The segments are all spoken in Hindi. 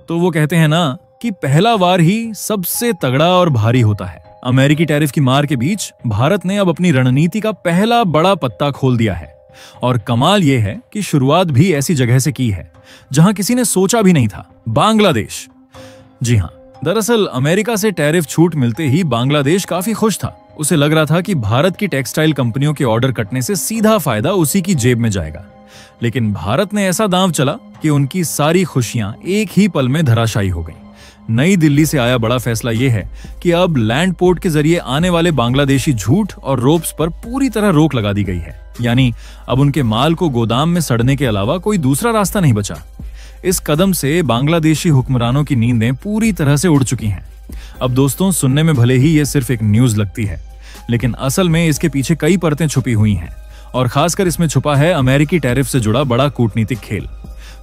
तो वो कहते हैं ना कि पहला वार ही सबसे तगड़ा और भारी होता है। अमेरिकी टैरिफ की मार के बीच भारत ने अब अपनी रणनीति का पहला बड़ा पत्ता खोल दिया है। और कमाल यह है कि शुरुआत भी ऐसी जगह से की है जहां किसी ने सोचा भी नहीं था, बांग्लादेश। जी हां, दरअसल अमेरिका से टैरिफ छूट मिलते ही बांग्लादेश काफी खुश था। उसे लग रहा था कि भारत की टेक्सटाइल कंपनियों के ऑर्डर कटने से सीधा फायदा उसी की जेब में जाएगा। लेकिन भारत ने ऐसा दांव चला कि उनकी सारी खुशियां एक ही पल में धराशायी हो गईं। नई दिल्ली से आया बड़ा फैसला यह है कि अब लैंड पोर्ट के जरिए आने वाले बांग्लादेशी झूठ और रोप्स पर पूरी तरह रोक लगा दी गई है। यानी अब उनके माल को गोदाम में सड़ने के अलावा कोई दूसरा रास्ता नहीं बचा। इस कदम से बांग्लादेशी हुक्मरानों की नींदें पूरी तरह से उड़ चुकी हैं। अब दोस्तों, सुनने में भले ही ये सिर्फ एक न्यूज लगती है, लेकिन असल में इसके पीछे कई परतें छुपी हुई हैं और खासकर इसमें छुपा है अमेरिकी टैरिफ से जुड़ा बड़ा कूटनीतिक खेल।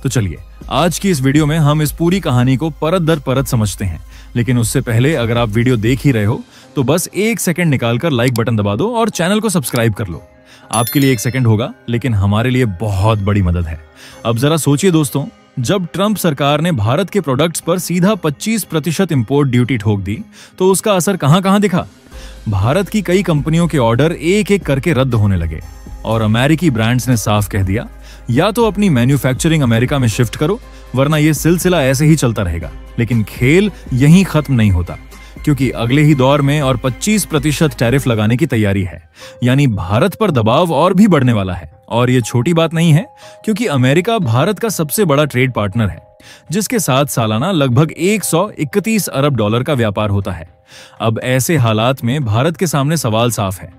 तो चलिए, आज की इस वीडियो में हम इस पूरी कहानी को परत दर परत समझते हैं। लेकिन उससे पहले अगर आप वीडियो देख ही रहे हो तो बस 1 सेकंड निकालकर लाइक बटन दबा दो और चैनल को सब्सक्राइब कर लो। आपके लिए 1 सेकंड होगा, लेकिन हमारे लिए बहुत बड़ी मदद है। अब जरा सोचिए दोस्तों, जब ट्रंप सरकार ने भारत के प्रोडक्ट्स पर सीधा 25% इंपोर्ट ड्यूटी ठोक दी तो उसका असर कहां दिखा। भारत की कई कंपनियों के ऑर्डर एक एक करके रद्द होने लगे और अमेरिकी ब्रांड्स ने साफ कह दिया, या तो अपनी मैन्युफैक्चरिंग अमेरिका में शिफ्ट करो, वरना यह सिलसिला ऐसे ही चलता रहेगा। लेकिन खेल यहीं खत्म नहीं होता, क्योंकि अगले ही दौर में और 25% टैरिफ लगाने की तैयारी है। यानी भारत पर दबाव और भी बढ़ने वाला है। और ये छोटी बात नहीं है, क्योंकि अमेरिका भारत का सबसे बड़ा ट्रेड पार्टनर है, जिसके साथ सालाना लगभग 131 अरब डॉलर का व्यापार होता है। अब ऐसे हालात में भारत के सामने सवाल साफ है,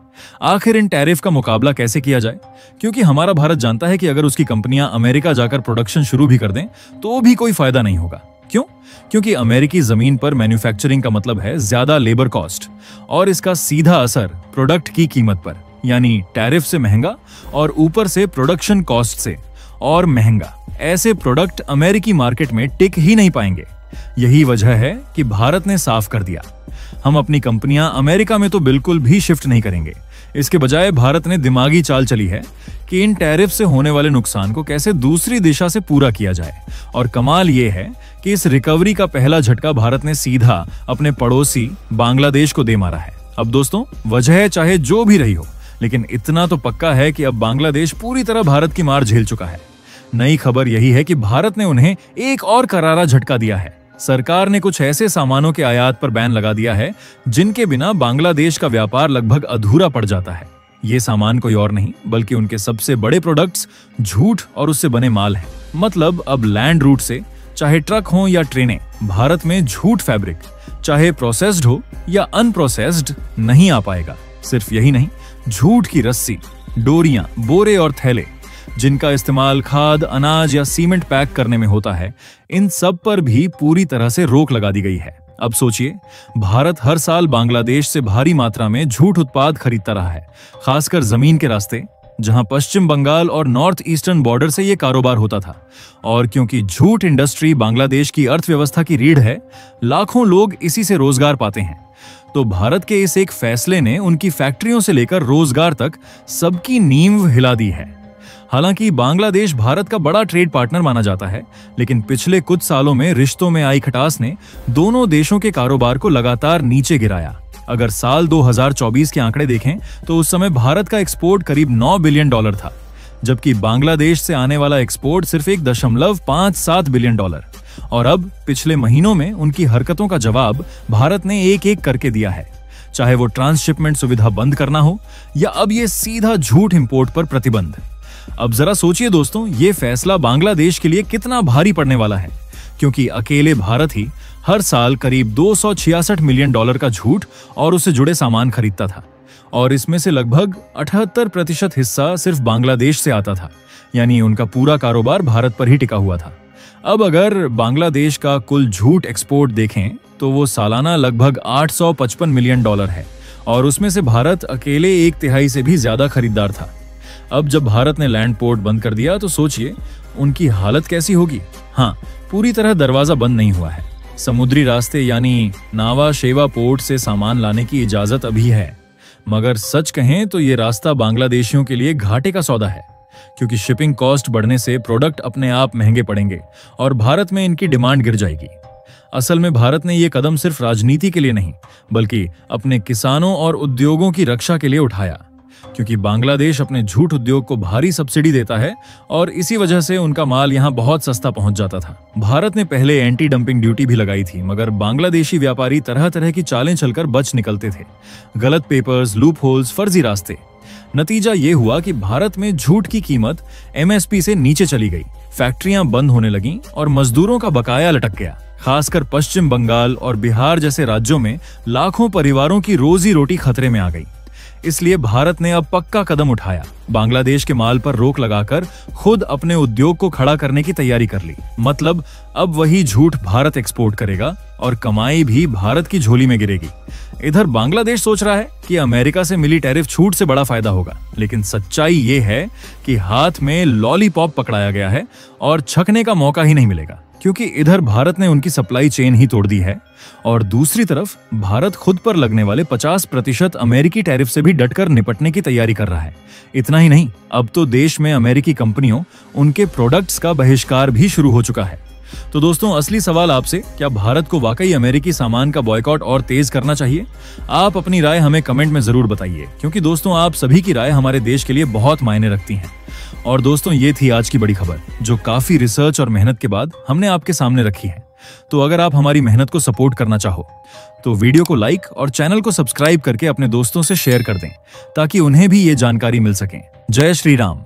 आखिर इन टैरिफ का मुकाबला कैसे किया जाए? क्योंकि हमारा भारत जानता है कि अगर उसकी कंपनियां अमेरिका जाकर प्रोडक्शन शुरू भी कर दें तो भी कोई फायदा नहीं होगा। क्यों? क्योंकि अमेरिकी जमीन पर मैन्युफैक्चरिंग का मतलब है ज्यादा लेबर कॉस्ट, और इसका सीधा असर प्रोडक्ट की कीमत पर, यानी टैरिफ से महंगा और ऊपर से प्रोडक्शन कॉस्ट से और महंगा। ऐसे प्रोडक्ट अमेरिकी मार्केट में टिक ही नहीं पाएंगे। यही वजह है कि भारत ने साफ कर दिया, हम अपनी कंपनियां अमेरिका में तो बिल्कुल भी शिफ्ट नहीं करेंगे। इसके बजाय भारत ने दिमागी चाल चली है कि इन टैरिफ से होने वाले नुकसान को कैसे दूसरी दिशा से पूरा किया जाए। और कमाल यह है कि इस रिकवरी का पहला झटका भारत ने सीधा अपने पड़ोसी बांग्लादेश को दे मारा है। अब दोस्तों, वजह चाहे जो भी रही हो, लेकिन इतना तो पक्का है कि अब बांग्लादेश पूरी तरह भारत की मार झेल चुका है। नई खबर यही है कि भारत ने उन्हें एक और करारा झटका दिया है। सरकार ने कुछ ऐसे सामानों के आयात पर बैन लगा दिया है जिनके बिना बांग्लादेश का व्यापार लगभग अधूरा पड़ जाता है। ये सामान कोई और नहीं बल्कि उनके सबसे बड़े प्रोडक्ट्स झूठ और उससे बने माल हैं। मतलब अब लैंड रूट से, चाहे ट्रक हो या ट्रेनें, भारत में झूठ फैब्रिक, चाहे प्रोसेस्ड हो या अनप्रोसेस्ड, नहीं आ पाएगा। सिर्फ यही नहीं, झूठ की रस्सी, डोरियां, बोरे और थैले जिनका इस्तेमाल खाद, अनाज या सीमेंट पैक करने में होता है, इन सब पर भी पूरी तरह से रोक लगा दी गई है। अब सोचिए, भारत हर साल बांग्लादेश से भारी मात्रा में झूठ उत्पाद खरीदता रहा है, खासकर जमीन के रास्ते, जहां पश्चिम बंगाल और नॉर्थ ईस्टर्न बॉर्डर से यह कारोबार होता था। और क्योंकि झूठ इंडस्ट्री बांग्लादेश की अर्थव्यवस्था की रीढ़ है, लाखों लोग इसी से रोजगार पाते हैं। तो भारत के इस एक फैसले ने उनकी फैक्ट्रियों से लेकर रोजगार तक सबकी नींव हिला दी है। हालांकि बांग्लादेश भारत का बड़ा ट्रेड पार्टनर माना जाता है, लेकिन पिछले कुछ सालों में रिश्तों में आई खटास ने दोनों देशों के कारोबार को लगातार नीचे गिराया। अगर साल 2024 के आंकड़े देखें तो उस समय भारत का एक्सपोर्ट करीब 9 बिलियन डॉलर था, जबकि बांग्लादेश से आने वाला एक्सपोर्ट सिर्फ 1.57 बिलियन डॉलर। और अब पिछले महीनों में उनकी हरकतों का जवाब भारत ने एक एक करके दिया है, चाहे वो ट्रांसशिपमेंट सुविधा बंद करना हो या अब ये सीधा झूठ इंपोर्ट पर प्रतिबंध। अब जरा सोचिए दोस्तों, ये फैसला बांग्लादेश के लिए कितना भारी पड़ने वाला है, क्योंकि अकेले भारत ही हर साल करीब 266 मिलियन डॉलर का झूठ और उससे जुड़े सामान खरीदता था, और इसमें से लगभग 78% हिस्सा सिर्फ बांग्लादेश से आता था। यानी उनका पूरा कारोबार भारत पर ही टिका हुआ था। अब अगर बांग्लादेश का कुल झूठ एक्सपोर्ट देखें तो वो सालाना लगभग 855 मिलियन डॉलर है, और उसमें से भारत अकेले 1/3 से भी ज्यादा खरीदार था। अब जब भारत ने लैंड पोर्ट बंद कर दिया तो सोचिए उनकी हालत कैसी होगी। हाँ, पूरी तरह दरवाजा बंद नहीं हुआ है। समुद्री रास्ते यानी नावा शेवा पोर्ट से सामान लाने की इजाजत अभी है, मगर सच कहें तो ये रास्ता बांग्लादेशियों के लिए घाटे का सौदा है। क्योंकि शिपिंग कॉस्ट बढ़ने से प्रोडक्ट अपने आप महंगे पड़ेंगे और भारत में इनकी डिमांड गिर जाएगी। असल में भारत ने यह कदम सिर्फ राजनीति के लिए नहीं, बल्कि अपने किसानों और उद्योगों की रक्षा के लिए उठाया, क्योंकि बांग्लादेश अपने जूट उद्योग को भारी सब्सिडी देता है और इसी वजह से उनका माल यहां बहुत सस्ता पहुंच जाता था। भारत ने पहले एंटी डंपिंग ड्यूटी भी लगाई थी, मगर बांग्लादेशी व्यापारी तरह तरह की चालें चलकर बच निकलते थे। गलत पेपर्स, लूप होल्स, फर्जी रास्ते। नतीजा ये हुआ कि भारत में जूट की कीमत एमएसपी से नीचे चली गई, फैक्ट्रियां बंद होने लगीं और मजदूरों का बकाया लटक गया। खासकर पश्चिम बंगाल और बिहार जैसे राज्यों में लाखों परिवारों की रोजी रोटी खतरे में आ गई। इसलिए भारत ने अब पक्का कदम उठाया, बांग्लादेश के माल पर रोक लगाकर खुद अपने उद्योग को खड़ा करने की तैयारी कर ली। मतलब अब वही जूट भारत एक्सपोर्ट करेगा और कमाई भी भारत की झोली में गिरेगी। इधर बांग्लादेश सोच रहा है कि अमेरिका से मिली टैरिफ छूट से बड़ा फायदा होगा, लेकिन सच्चाई ये है कि हाथ में लॉलीपॉप पकड़ाया गया है और छकने का मौका ही नहीं मिलेगा, क्योंकि इधर भारत ने उनकी सप्लाई चेन ही तोड़ दी है और दूसरी तरफ भारत खुद पर लगने वाले 50% अमेरिकी टैरिफ से भी डटकर निपटने की तैयारी कर रहा है। इतना ही नहीं, अब तो देश में अमेरिकी कंपनियों, उनके प्रोडक्ट्स का बहिष्कार भी शुरू हो चुका है। तो दोस्तों, असली सवाल आपसे, क्या भारत को वाकई अमेरिकी सामान का बॉयकॉट और तेज करना चाहिए? आप अपनी राय हमें कमेंट में जरूर बताइए, क्योंकि दोस्तों आप सभी की राय हमारे देश के लिए बहुत मायने रखती है। और दोस्तों, ये थी आज की बड़ी खबर, जो काफी रिसर्च और मेहनत के बाद हमने आपके सामने रखी है। तो अगर आप हमारी मेहनत को सपोर्ट करना चाहो तो वीडियो को लाइक और चैनल को सब्सक्राइब करके अपने दोस्तों से शेयर कर दें, ताकि उन्हें भी ये जानकारी मिल सके। जय श्री राम।